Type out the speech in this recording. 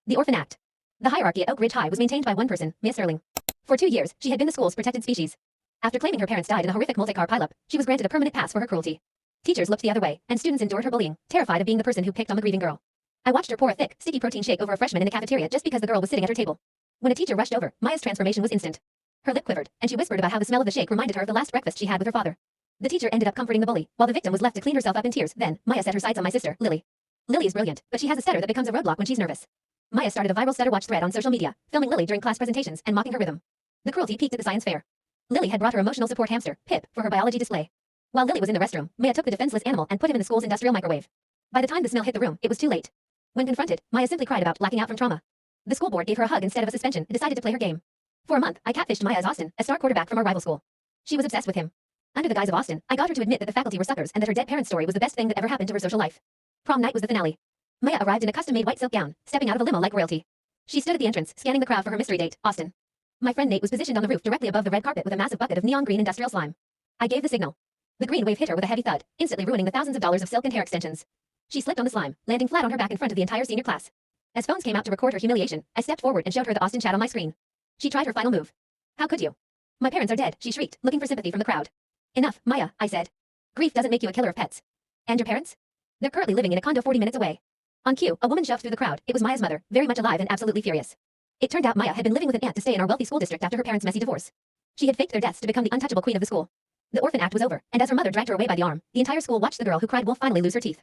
The Orphan Act. The hierarchy at Oak Ridge High was maintained by one person, Miss Sterling. For 2 years, she had been the school's protected species. After claiming her parents died in a horrific multi-car pileup, she was granted a permanent pass for her cruelty. Teachers looked the other way, and students endured her bullying, terrified of being the person who picked on the grieving girl. I watched her pour a thick, sticky protein shake over a freshman in the cafeteria just because the girl was sitting at her table. When a teacher rushed over, Maya's transformation was instant. Her lip quivered, and she whispered about how the smell of the shake reminded her of the last breakfast she had with her father. The teacher ended up comforting the bully, while the victim was left to clean herself up in tears. Then, Maya set her sights on my sister, Lily. Lily is brilliant, but she has a stutter that becomes a roadblock when she's nervous. Maya started a viral stutter watch thread on social media, filming Lily during class presentations and mocking her rhythm. The cruelty peaked at the science fair. Lily had brought her emotional support hamster, Pip, for her biology display. While Lily was in the restroom, Maya took the defenseless animal and put him in the school's industrial microwave. By the time the smell hit the room, it was too late. When confronted, Maya simply cried about blacking out from trauma. The school board gave her a hug instead of a suspension and decided to play her game. For a month, I catfished Maya as Austin, a star quarterback from our rival school. She was obsessed with him. Under the guise of Austin, I got her to admit that the faculty were suckers and that her dead parents' story was the best thing that ever happened to her social life. Prom night was the finale. Maya arrived in a custom-made white silk gown, stepping out of a limo like royalty. She stood at the entrance, scanning the crowd for her mystery date, Austin. My friend Nate was positioned on the roof directly above the red carpet with a massive bucket of neon green industrial slime. I gave the signal. The green wave hit her with a heavy thud, instantly ruining the thousands of dollars of silk and hair extensions. She slipped on the slime, landing flat on her back in front of the entire senior class. As phones came out to record her humiliation, I stepped forward and showed her the Austin chat on my screen. She tried her final move. How could you? My parents are dead, she shrieked, looking for sympathy from the crowd. Enough, Maya, I said. Grief doesn't make you a killer of pets. And your parents? They're currently living in a condo 40 minutes away. On cue, a woman shoved through the crowd. It was Maya's mother, very much alive and absolutely furious. It turned out Maya had been living with an aunt to stay in our wealthy school district after her parents' messy divorce. She had faked their deaths to become the untouchable queen of the school. The Orphan Act was over, and as her mother dragged her away by the arm, the entire school watched the girl who cried wolf finally lose her teeth.